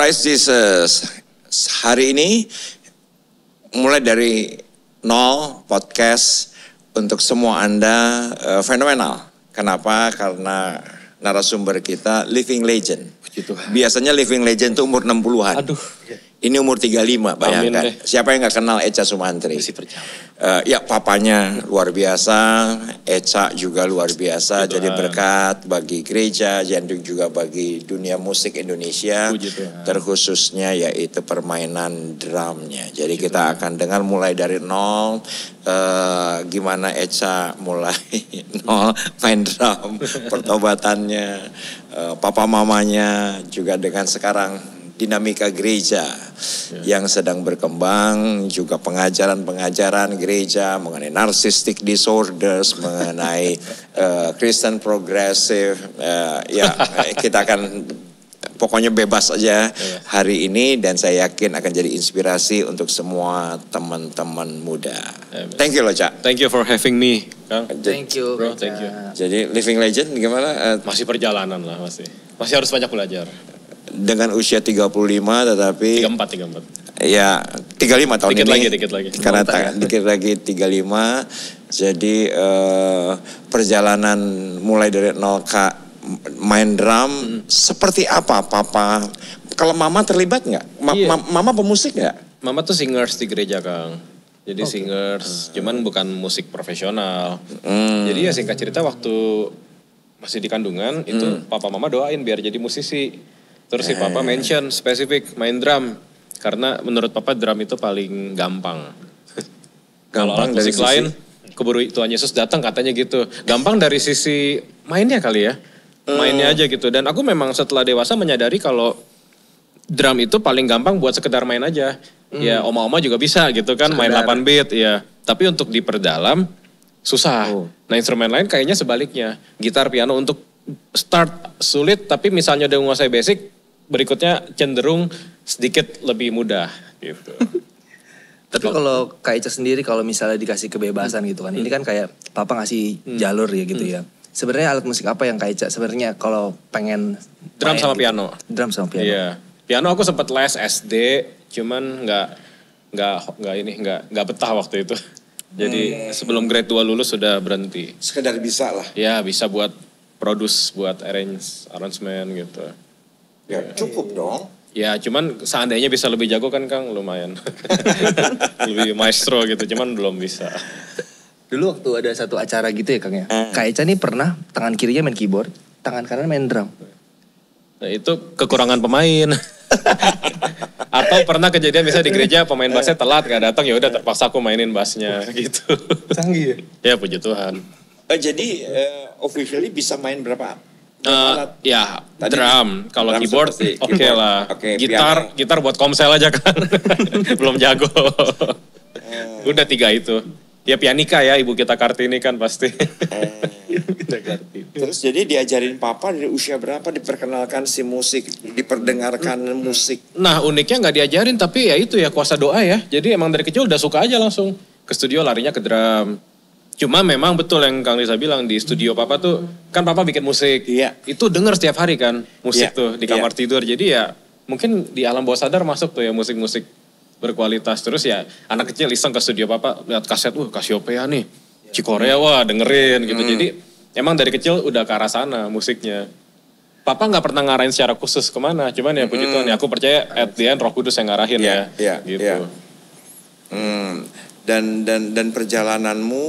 Praise Jesus. Hari ini mulai dari nol podcast untuk semua Anda fenomenal. Kenapa? Karena narasumber kita living legend. Biasanya living legend itu umur 60-an. Aduh. Ini umur 35, bayangkan. Siapa yang gak kenal Echa Sumantri? Ya papanya luar biasa, Echa juga luar biasa. Jadi berkat bagi gereja, dan juga bagi dunia musik Indonesia. Terkhususnya yaitu permainan drumnya. Jadi kita akan dengar mulai dari nol. Gimana Echa mulai nol main drum. Pertobatannya, papa mamanya juga dengan sekarang dinamika gereja yang sedang berkembang, juga pengajaran-pengajaran gereja mengenai narcissistic disorders, mengenai Christian progressive, kita akan pokoknya bebas aja hari ini, dan saya yakin akan jadi inspirasi untuk semua teman-teman muda. Thank you loh, Cak. Thank you for having me, Kang. Thank you, bro. Thank you. Jadi living legend gimana? Masih perjalanan lah, masih harus banyak belajar. Dengan usia 35 tetapi 34. Ya, 35 tahun ini. Dikit lagi. Karena dikit lagi 35. Jadi perjalanan mulai dari 0 main drum seperti apa Papa? Kalau Mama terlibat nggak? Mama pemusik nggak? Mama tuh singers di gereja, Kang. Jadi singers, cuman bukan musik profesional. Jadi ya singkat cerita waktu masih di kandungan itu Papa Mama doain biar jadi musisi. Terus si Papa mention spesifik main drum. Karena menurut Papa drum itu paling gampang. Kalau alat musik lain, keburu Tuhan Yesus datang katanya gitu. Gampang dari sisi mainnya kali ya. Mainnya aja gitu. Dan aku memang setelah dewasa menyadari kalau drum itu paling gampang buat sekedar main aja. Ya oma-oma juga bisa gitu kan, main 8 beat ya. Tapi untuk diperdalam susah. Nah instrumen lain kayaknya sebaliknya. Gitar, piano untuk start sulit, tapi misalnya udah menguasai basic, berikutnya cenderung sedikit lebih mudah gitu. Tapi kalau Kak Echa sendiri kalau misalnya dikasih kebebasan gitu kan, ini kan kayak Papa ngasih jalur ya gitu ya. Sebenarnya alat musik apa yang Kak Echa sebenarnya kalau pengen drum sama gitu? piano. Drum sama piano. Iya. Piano aku sempat les SD, cuman nggak betah waktu itu. Jadi sebelum grade 2 lulus sudah berhenti. Sekedar bisa lah. Ya bisa buat produce, buat arrangement gitu. Ya cukup dong. Ya cuman seandainya bisa lebih jago kan Kang, lumayan. Lebih maestro gitu, cuman belum bisa. Dulu waktu ada satu acara gitu ya Kang ya. Kak Echa nih pernah tangan kirinya main keyboard, tangan kanan main drum. Nah itu kekurangan pemain. Atau pernah kejadian misalnya di gereja pemain bassnya telat gak datang, ya udah terpaksa aku mainin bassnya gitu. Canggih Ya ya? puji Tuhan. Jadi officially bisa main berapa? Ya drum, kalau keyboard oke lah. Gitar buat komsel aja kan. Belum jago. Udah 3 itu. Ya pianika ya ibu kita Kartini kan pasti. Terus jadi diajarin Papa dari usia berapa diperkenalkan si musik, diperdengarkan musik? Nah uniknya gak diajarin tapi ya itu ya kuasa doa ya. Jadi emang dari kecil udah suka aja langsung. Ke studio larinya ke drum. Cuma memang betul yang Kang Lisa bilang di studio Papa tuh, kan Papa bikin musik. Iya. Itu denger setiap hari kan musik tuh di kamar tidur. Jadi ya mungkin di alam bawah sadar masuk tuh ya musik-musik berkualitas. Terus ya anak kecil iseng ke studio Papa lihat kaset, Cassiopeia nih, Cikorea wah dengerin gitu. Jadi emang dari kecil udah ke arah sana musiknya. Papa gak pernah ngarahin secara khusus kemana. Cuman ya puji Tuhan ya aku percaya at the end Roh Kudus yang ngarahin gitu. Dan perjalananmu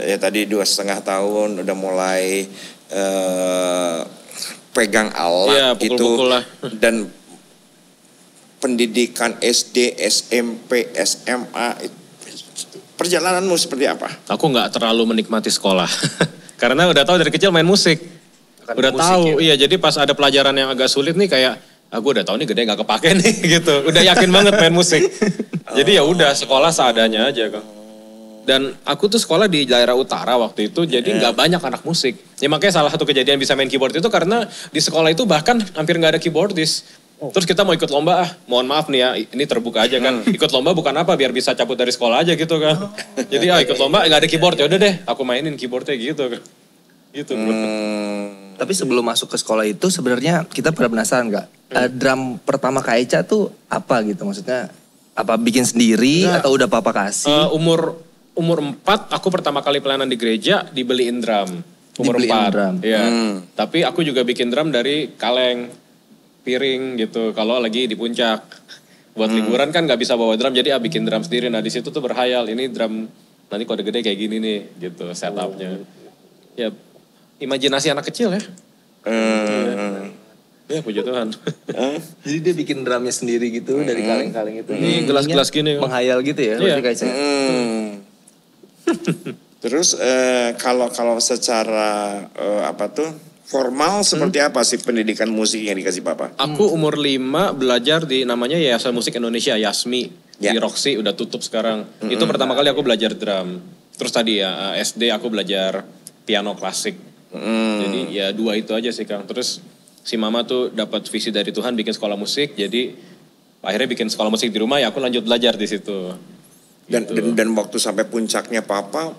ya tadi 2,5 tahun udah mulai pegang alat gitu lah. Dan pendidikan SD, SMP, SMA, perjalananmu seperti apa? Aku nggak terlalu menikmati sekolah karena udah tahu dari kecil main musik. Udah tahu, iya jadi pas ada pelajaran yang agak sulit nih kayak aku udah tahu nih gede nggak kepake nih gitu. Udah yakin banget main musik. Jadi ya udah sekolah seadanya aja Kang. Dan aku tuh sekolah di daerah utara waktu itu jadi nggak banyak anak musik. Ya makanya salah satu kejadian bisa main keyboard itu karena di sekolah itu bahkan hampir nggak ada keyboardis. Terus kita mau ikut lomba, mohon maaf nih ya, ini terbuka aja kan. Ikut lomba bukan apa, biar bisa cabut dari sekolah aja gitu kan. Jadi ikut lomba nggak ada keyboard, ya udah deh, aku mainin keyboardnya gitu kan. Gitu bro. Tapi sebelum masuk ke sekolah itu sebenarnya kita pada penasaran nggak? drum pertama Kak Eca tuh apa gitu? Maksudnya apa bikin sendiri atau udah papa kasih? Umur 4 aku pertama kali pelayanan di gereja dibeliin drum. Umur 4. Iya. Tapi aku juga bikin drum dari kaleng, piring gitu. Kalau lagi di puncak. Buat liburan kan gak bisa bawa drum, jadi bikin drum sendiri. Nah di situ tuh berhayal, ini drum nanti kode gede kayak gini nih gitu setupnya. Ya imajinasi anak kecil ya. Ya puji Tuhan. Jadi dia bikin drumnya sendiri gitu dari kaleng-kaleng itu. Ini gelas-gelas gini. Menghayal gitu ya. Iya. Terus kalau secara formal seperti apa sih pendidikan musik yang dikasih papa? Aku umur 5 belajar di namanya Yayasan Musik Indonesia, YASMI. Di Roxy udah tutup sekarang. Itu pertama kali aku belajar drum. Terus tadi ya SD aku belajar piano klasik. Jadi ya 2 itu aja sih Kang. Terus si mama tuh dapat visi dari Tuhan bikin sekolah musik. Jadi akhirnya bikin sekolah musik di rumah, ya aku lanjut belajar di situ. Dan waktu sampai puncaknya papa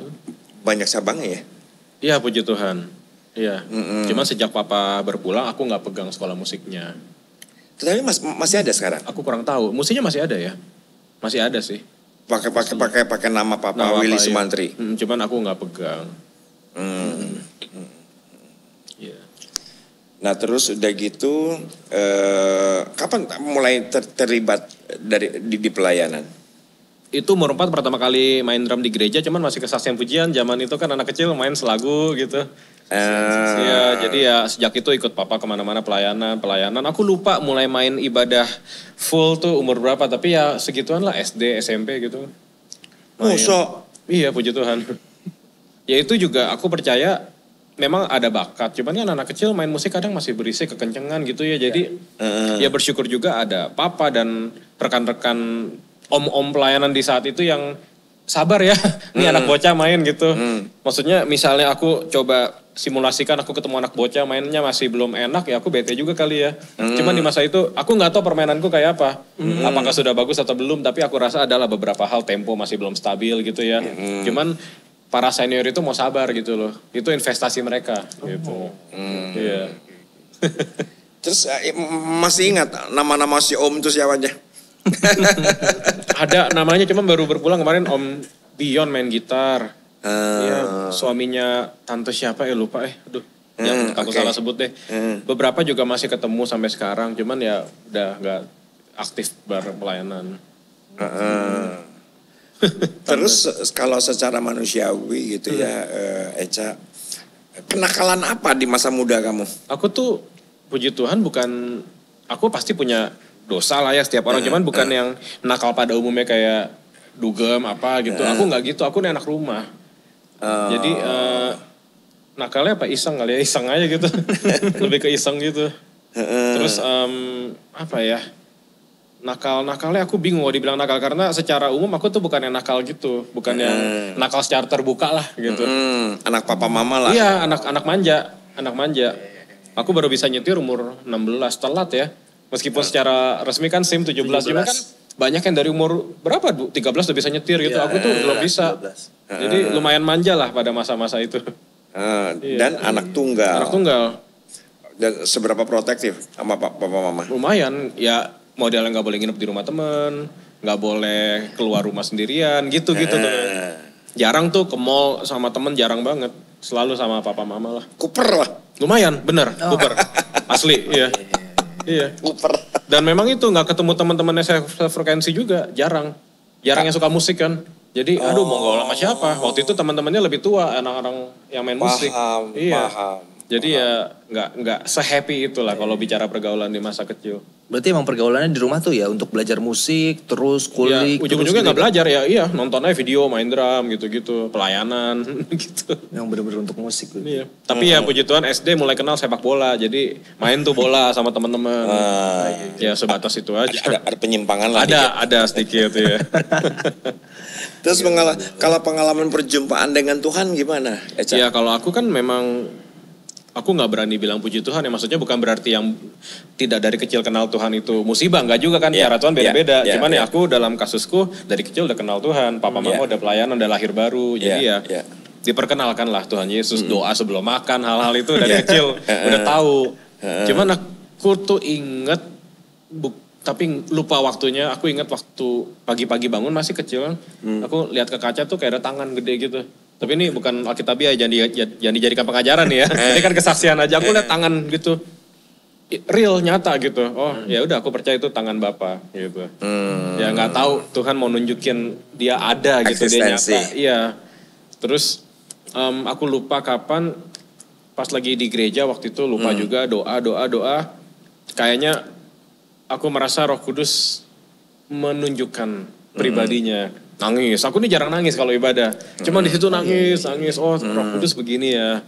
banyak cabangnya ya? Iya puji Tuhan. Iya. Cuma sejak papa berpulang aku nggak pegang sekolah musiknya. Tetapi masih ada sekarang? Aku kurang tahu. Musiknya masih ada ya? Masih ada sih. Pakai nama papa Willy Sumantri. Cuman aku nggak pegang. Yeah. Nah terus udah gitu, kapan mulai terlibat di pelayanan? Itu umur 4 pertama kali main drum di gereja, cuman masih kesaksian pujian. Zaman itu kan anak kecil main selagu gitu. Ya, jadi ya sejak itu ikut papa kemana-mana pelayanan. Aku lupa mulai main ibadah full tuh umur berapa, tapi ya segituan lah SD, SMP gitu. Iya puji Tuhan. Ya itu juga aku percaya memang ada bakat, cuman kan anak kecil main musik kadang masih berisik, kekencengan gitu ya. Jadi ya bersyukur juga ada papa dan rekan-rekan om-om pelayanan di saat itu yang sabar ya. Ini anak bocah main gitu. Maksudnya misalnya aku coba simulasikan aku ketemu anak bocah mainnya masih belum enak, ya aku bete juga kali ya. Cuman di masa itu aku gak tahu permainanku kayak apa. Apakah sudah bagus atau belum, tapi aku rasa adalah beberapa hal tempo masih belum stabil gitu ya. Cuman para senior itu mau sabar gitu loh. Itu investasi mereka gitu. Iya. Terus masih ingat nama-nama si om itu siapa aja? Ada namanya, cuma baru berpulang kemarin Om Dion main gitar. Ya, suaminya tante siapa lupa aduh. Yang aku salah sebut deh. Beberapa juga masih ketemu sampai sekarang, cuman ya udah gak aktif berpelayanan. Terus kalau secara manusiawi gitu ya, Eca, kenakalan apa di masa muda kamu? Aku tuh puji Tuhan aku pasti punya dosa lah ya setiap orang, cuman bukan yang nakal pada umumnya kayak dugem apa gitu. Aku nggak gitu, aku nih anak rumah. Jadi nakalnya apa iseng kali ya, iseng aja gitu. Lebih ke iseng gitu. Terus apa ya, nakalnya aku bingung kalau dibilang nakal, karena secara umum aku tuh bukan yang nakal gitu, bukan yang nakal secara terbuka lah gitu. Anak papa mama lah. Iya, anak manja. Aku baru bisa nyetir umur 16, telat ya. Meskipun secara resmi kan SIM 17, cuma kan banyak yang dari umur berapa, 13 udah bisa nyetir gitu. Aku tuh belum bisa. 17. Jadi lumayan manja lah pada masa-masa itu. Dan anak tunggal. Anak tunggal. Dan seberapa protektif sama papa mama? Lumayan, ya modelnya gak boleh nginep di rumah temen, gak boleh keluar rumah sendirian, gitu-gitu tuh. Jarang tuh ke mall sama temen, jarang banget. Selalu sama papa mama lah. Kuper lah. Lumayan, bener, kuper. Asli, iya. Iya. Dan memang itu nggak ketemu teman-temannya frekuensi juga, jarang yang suka musik kan. Jadi mau gaul sama siapa? Waktu itu teman-temannya lebih tua, anak-anak yang main musik. Iya. Jadi ya nggak se-happy itulah kalau bicara pergaulan di masa kecil. Berarti emang pergaulannya di rumah tuh ya untuk belajar musik, terus kulik. Ya, ujung-ujungnya nggak belajar ya, iya nonton aja video, main drum gitu-gitu, pelayanan gitu. Yang bener-bener untuk musik. Gitu. Iya. Tapi ya puji Tuhan SD mulai kenal sepak bola, jadi main tuh bola sama teman-teman. Ya sebatas itu aja. Ada penyimpangan lah. Ada sedikit ya. Terus kalau pengalaman perjumpaan dengan Tuhan gimana? Ya kalau aku kan memang aku nggak berani bilang puji Tuhan ya, maksudnya bukan berarti yang tidak dari kecil kenal Tuhan itu musibah, nggak juga kan, cara Tuhan beda-beda. Cuman ya aku dalam kasusku dari kecil udah kenal Tuhan, papa mama udah pelayanan, udah lahir baru, jadi diperkenalkan lah Tuhan Yesus, doa sebelum makan, hal-hal itu dari kecil udah tahu. Cuman aku tuh inget Tapi lupa waktunya. Aku ingat waktu pagi-pagi bangun masih kecil kan. Aku lihat ke kaca tuh kayak ada tangan gede gitu. Tapi ini bukan Alkitabiah, jangan dijadikan pengajaran nih ya. Ini kan kesaksian aja. Aku lihat tangan gitu. Real, nyata gitu. Oh ya udah aku percaya itu tangan Bapa gitu. Ya nggak tahu Tuhan mau nunjukin dia ada gitu, dia nyata. Iya. Terus aku lupa kapan pas lagi di gereja waktu itu lupa juga doa. Kayaknya aku merasa Roh Kudus menunjukkan pribadinya. Nangis. Aku nih jarang nangis kalau ibadah. Cuma di situ nangis. Oh Roh Kudus begini ya.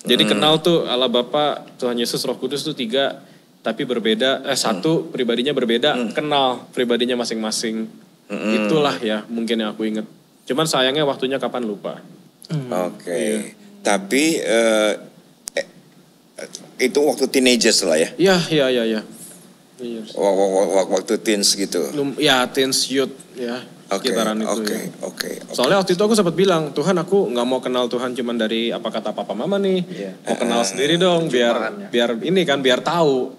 Jadi kenal tuh Allah Bapa, Tuhan Yesus, Roh Kudus tuh 3 tapi berbeda. Satu pribadinya berbeda, kenal pribadinya masing-masing. Itulah ya mungkin yang aku ingat. Cuman sayangnya waktunya kapan lupa. Oke. Tapi itu waktu teenagers lah ya? Iya. Waktu teens gitu? Ya teens youth ya. Sekitaran itu ya. Oke. Soalnya waktu itu aku sempat bilang, Tuhan aku nggak mau kenal Tuhan cuman dari apa kata papa mama nih. Mau kenal sendiri dong biar ini kan biar tahu.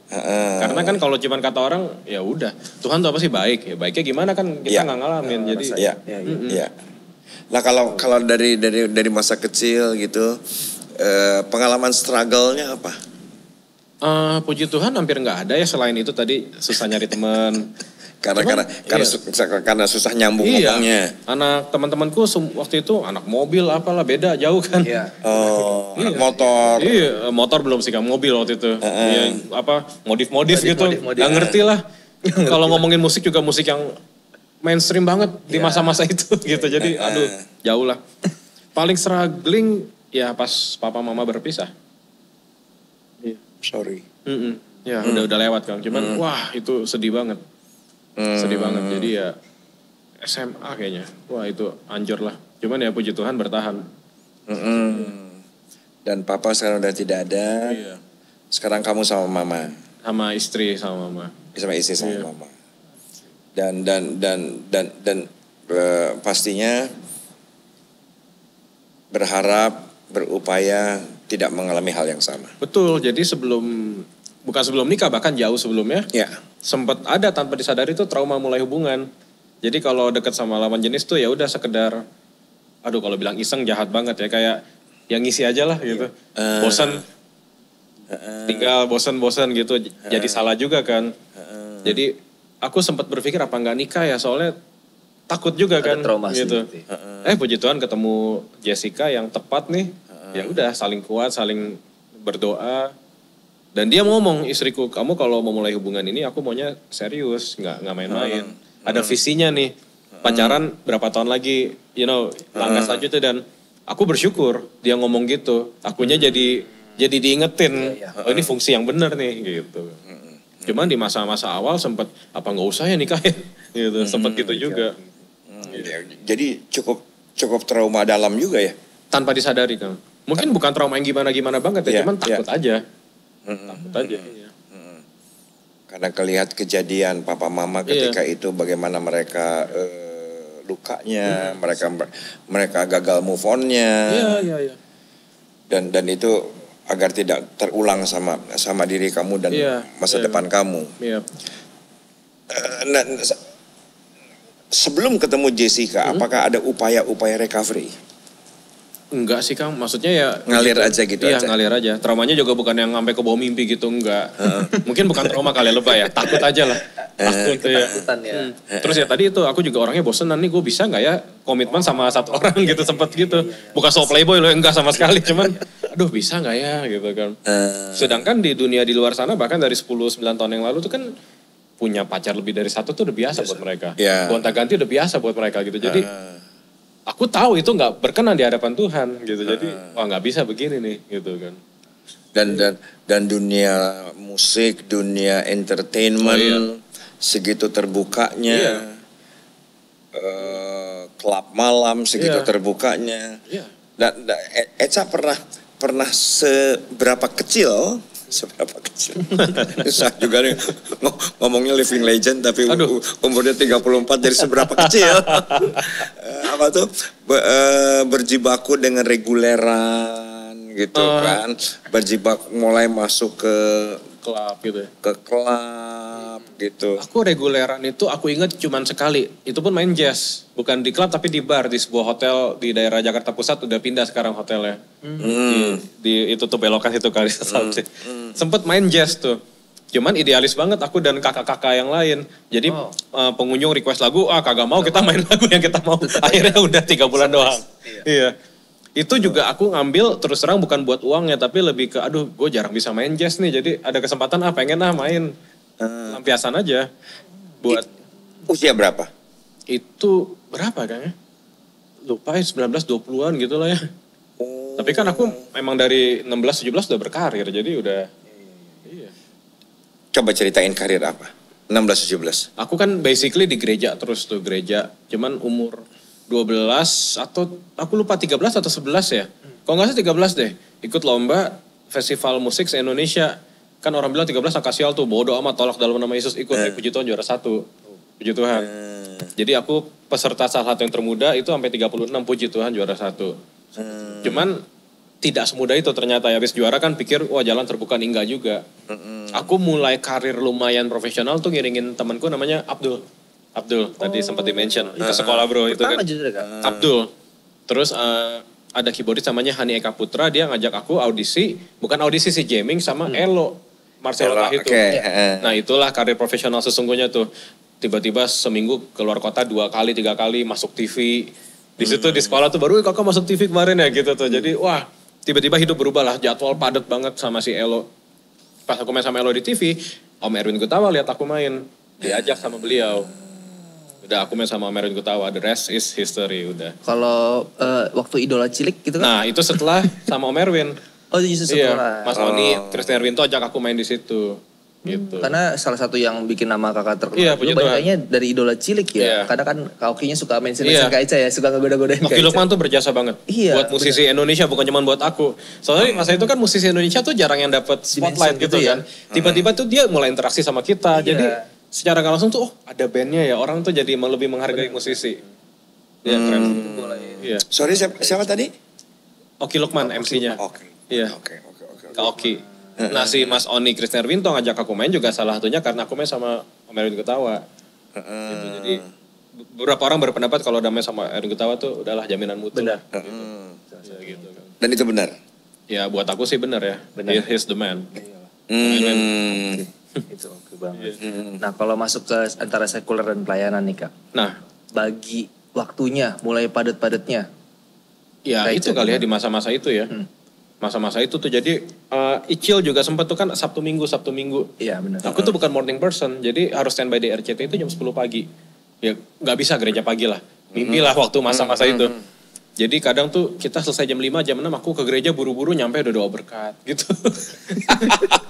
Karena kan kalau cuman kata orang ya udah, Tuhan tuh apa sih baik? Ya baiknya gimana kan kita nggak ngalamin. Jadi Iya. Nah kalau dari masa kecil gitu pengalaman struggle-nya apa? Puji Tuhan hampir nggak ada ya, selain itu tadi susah nyari teman. Karena susah nyambung ngomongnya. Anak teman-temanku waktu itu anak mobil apalah, beda jauh kan. Anak motor. Iya, motor belum sih kan, mobil waktu itu. Modif gitu. Gak ngerti lah. Kalau ngomongin musik juga musik yang mainstream banget di masa-masa itu gitu. Jadi jauh lah. Paling struggling ya pas papa mama berpisah. Sorry. Ya udah lewat kan. Cuman wah itu sedih banget. Sedih banget. Jadi ya SMA kayaknya. Wah itu hancur lah. Cuman ya puji Tuhan bertahan. Dan papa sekarang udah tidak ada. Iya. Sekarang kamu sama mama. Sama istri sama mama. Sama istri sama mama. Dan pastinya berharap, berupaya tidak mengalami hal yang sama. Betul. Jadi bukan sebelum nikah, bahkan jauh sebelumnya. Ya. Sempat ada tanpa disadari tuh trauma mulai hubungan. Jadi kalau deket sama lawan jenis tuh ya udah sekedar, kalau bilang iseng jahat banget ya, kayak yang ngisi aja lah gitu. Bosan, tinggal bosan gitu, jadi salah juga kan. Jadi aku sempat berpikir apa nggak nikah ya, soalnya takut juga kan. Ada trauma gitu. Puji Tuhan ketemu Jessica yang tepat nih. Ya udah saling kuat, saling berdoa. Dan dia ngomong, istriku, kamu kalau mau mulai hubungan ini aku maunya serius, nggak main-main. Ada visinya nih, pacaran berapa tahun lagi, langkah selanjutnya. Dan aku bersyukur dia ngomong gitu. Akunya jadi diingetin, ini fungsi yang benar nih gitu. Cuman di masa-masa awal sempat, apa nggak usah ya nikah ya? Gitu, sempat gitu juga. Jadi cukup trauma dalam juga ya? Tanpa disadari kan. Mungkin bukan trauma yang gimana-gimana banget ya, cuman takut aja. Takut aja. Karena kelihat kejadian papa mama ketika itu bagaimana mereka lukanya, mereka gagal move on-nya. Iya. Dan itu agar tidak terulang sama diri kamu dan masa depan kamu. Iya. Sebelum ketemu Jessica, apakah ada upaya-upaya recovery? Enggak sih Kang, maksudnya ya ngalir aja gitu aja. Iya, ngalir aja. Traumanya juga bukan yang sampai ke bawah mimpi gitu, enggak. Mungkin bukan trauma kali lebay ya, takut aja lah. Takut ya. Terus ya tadi itu aku juga orangnya bosenan nih, gue bisa nggak ya komitmen sama satu orang gitu, sempet gitu. Bukan soal playboy loh, enggak sama sekali, cuman aduh bisa nggak ya gitu kan. Sedangkan di dunia di luar sana bahkan dari 10-9 tahun yang lalu tuh kan punya pacar lebih dari satu tuh udah biasa buat mereka. Gonta-ganti udah biasa buat mereka gitu. Jadi aku tahu itu nggak berkenan di hadapan Tuhan gitu. Jadi nggak bisa begini nih gitu kan. Dan dunia musik, dunia entertainment segitu terbukanya. Klub malam segitu terbukanya. Dan Eca pernah seberapa kecil? Susah juga nih ngomongnya living legend tapi umurnya 34 jadi seberapa kecil. Apa tuh berjibaku dengan reguleran gitu kan. Berjibaku mulai masuk ke klub gitu. Ke klub gitu. Aku reguleran itu aku ingat cuman sekali. Itu pun main jazz. Bukan di klub tapi di bar. Di sebuah hotel di daerah Jakarta Pusat. Udah pindah sekarang hotelnya. Itu tuh belokan itu kali. Sempet main jazz tuh. Cuman idealis banget aku dan kakak-kakak yang lain. Jadi pengunjung request lagu, kagak mau kita main lagu yang kita mau. Akhirnya udah 3 bulan doang. Iya. Itu juga aku ngambil terus terang bukan buat uangnya. Tapi lebih ke aduh gue jarang bisa main jazz nih. Jadi ada kesempatan pengen main. Lampiasan aja. Buat. Usia berapa? Itu berapa kayaknya? Lupa ya 19-20an gitu lah ya. Tapi kan aku memang dari 16-17 udah berkarir. Jadi udah. Iya. Coba ceritain karir apa? 16-17. Aku kan basically di gereja terus tuh gereja. Cuman umur 12 atau aku lupa 13 atau 11 ya. Kalau nggak salah 13 deh. Ikut lomba festival musik se-Indonesia. Kan orang bilang 13 angka sial tuh. Bodoh amat tolak dalam nama Yesus ikut. Puji Tuhan juara 1. Puji Tuhan. Jadi aku peserta salah satu yang termuda itu sampai 36 puji Tuhan juara 1. Cuman tidak semudah itu ternyata ya. Habis juara kan pikir wah jalan terbuka, enggak juga. Aku mulai karir lumayan profesional tuh ngiringin temanku namanya Abdul. Tadi sempat di-mention. Ke sekolah bro itu kan. Abdul. Terus ada keyboardis namanya Hani Eka Putra. Dia ngajak aku audisi. Bukan audisi sih, jamming sama Elo. Marcelo Tahitu. Nah itulah karir profesional sesungguhnya tuh. Tiba-tiba seminggu keluar kota 2 kali 3 kali masuk TV. Di situ di sekolah tuh baru kakak masuk TV kemarin ya gitu tuh. Jadi wah tiba-tiba hidup berubah lah. Jadwal padat banget sama si Elo. Pas aku main sama Elo di TV. Om Erwin Gutawa lihat aku main. Diajak sama beliau. Udah aku main sama Om Erwin Gutawa, the rest is history udah. Kalau waktu Idola Cilik gitu kan? Nah itu setelah sama Om Erwin. Oh justru setelah. Iya, Mas Oni, Christian Erwinto ajak aku main di situ. Gitu. Karena salah satu yang bikin nama kakak terkenal Iya, itu banyaknya dari Idola Cilik ya. Iya. Karena kan Kak Oki-nya suka mention-mention Kak Eca ya, suka ngegoda-godain Kak Oki Eca. Lukman tuh berjasa banget. Iya, buat musisi Indonesia bukan cuma buat aku. Soalnya masa itu kan musisi Indonesia tuh jarang yang dapat spotlight gitu kan. Tiba-tiba tuh dia mulai interaksi sama kita. Jadi secara gak langsung tuh ada bandnya ya. Orang tuh jadi lebih menghargai musisi. Iya keren. Iya. Sorry siapa tadi? Oki Lukman MC-nya. Oke. Iya. Kak Oki. Nah si Mas Oni Christian Erwinto ngajak aku main juga salah satunya karena aku main sama Om Erwin Gutawa. Gitu. Jadi beberapa orang berpendapat kalau udah main sama Erwin Gutawa tuh udahlah jaminan mutu. Benar. Gitu. Dan itu benar? Ya buat aku sih benar ya. Benar. He's the man. Itu oke banget. Nah kalau masuk ke antara sekuler dan pelayanan nih Kak. Nah. Bagi waktunya mulai padat-padatnya. Ya itu kali ya di masa-masa itu ya. Masa-masa itu tuh jadi Icil juga sempat tuh kan Sabtu Minggu. Iya benar. Aku tuh bukan morning person, jadi harus standby di RCT itu jam 10 pagi. Ya nggak bisa gereja pagi lah, mimpi lah waktu masa-masa itu. Jadi kadang tuh kita selesai jam 5, jam 6 aku ke gereja buru-buru nyampe udah doa berkat gitu.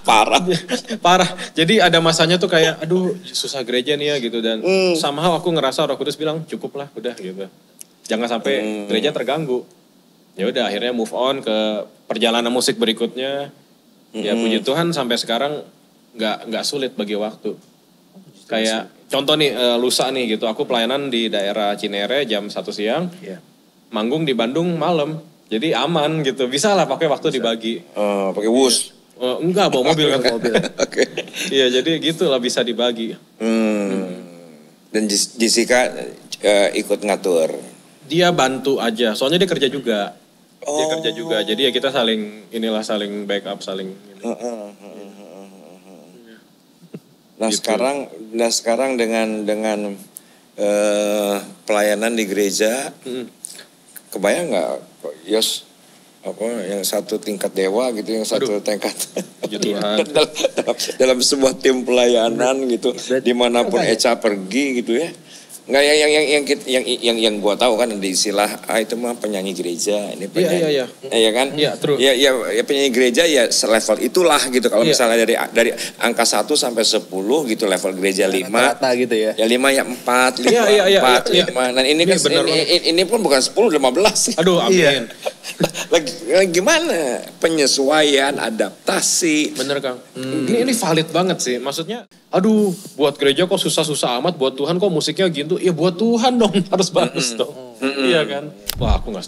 Parah. Jadi ada masanya tuh kayak aduh susah gereja nih ya gitu. Dan somehow aku ngerasa Roh Kudus bilang cukup lah udah gitu. Jangan sampai gereja terganggu. Ya udah akhirnya move on ke perjalanan musik berikutnya. Ya puji Tuhan sampai sekarang nggak sulit bagi waktu. Kayak contoh nih lusa nih gitu. Aku pelayanan di daerah Cinere jam 1 siang. Manggung di Bandung malam. Jadi aman gitu. Bisa lah pakai waktu dibagi. Pakai wus? Enggak bawa mobil kan. Oke. Iya jadi gitu lah bisa dibagi. Dan Jessica ikut ngatur? Dia bantu aja. Soalnya dia kerja juga. Dia kerja juga, jadi ya kita saling backup, saling. Nah gitu. sekarang dengan pelayanan di gereja, kebayang nggak, Yos, yang satu tingkat dewa gitu, yang satu tingkat dalam sebuah tim pelayanan gitu, dimanapun Eca pergi gitu ya. Nggak yang gua tahu kan ada istilah itu mah penyanyi gereja ini penyanyi ya kan ya penyanyi gereja ya selevel itulah gitu kalau misalnya dari angka 1 sampai 10 gitu level gereja 5 rata gitu ya 5 ya 4 5 nah ini kan ini pun bukan 10 15 aduh amin lagi gimana penyesuaian adaptasi bener Kang ini valid banget sih maksudnya aduh buat gereja kok susah-susah amat buat Tuhan kok musiknya gitu ya buat Tuhan dong harus bagus dong iya kan wah aku nggak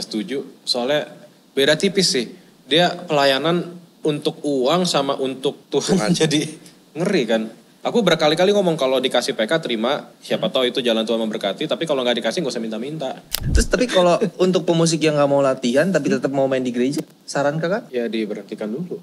setuju soalnya beda tipis sih dia pelayanan untuk uang sama untuk Tuhan jadi ngeri kan. Aku berkali-kali ngomong kalau dikasih PK terima, siapa tahu itu jalan Tuhan memberkati, tapi kalau nggak dikasih nggak usah minta-minta. Terus tapi kalau untuk pemusik yang nggak mau latihan tapi tetap mau main di gereja, saran kakak? Ya diberhentikan dulu.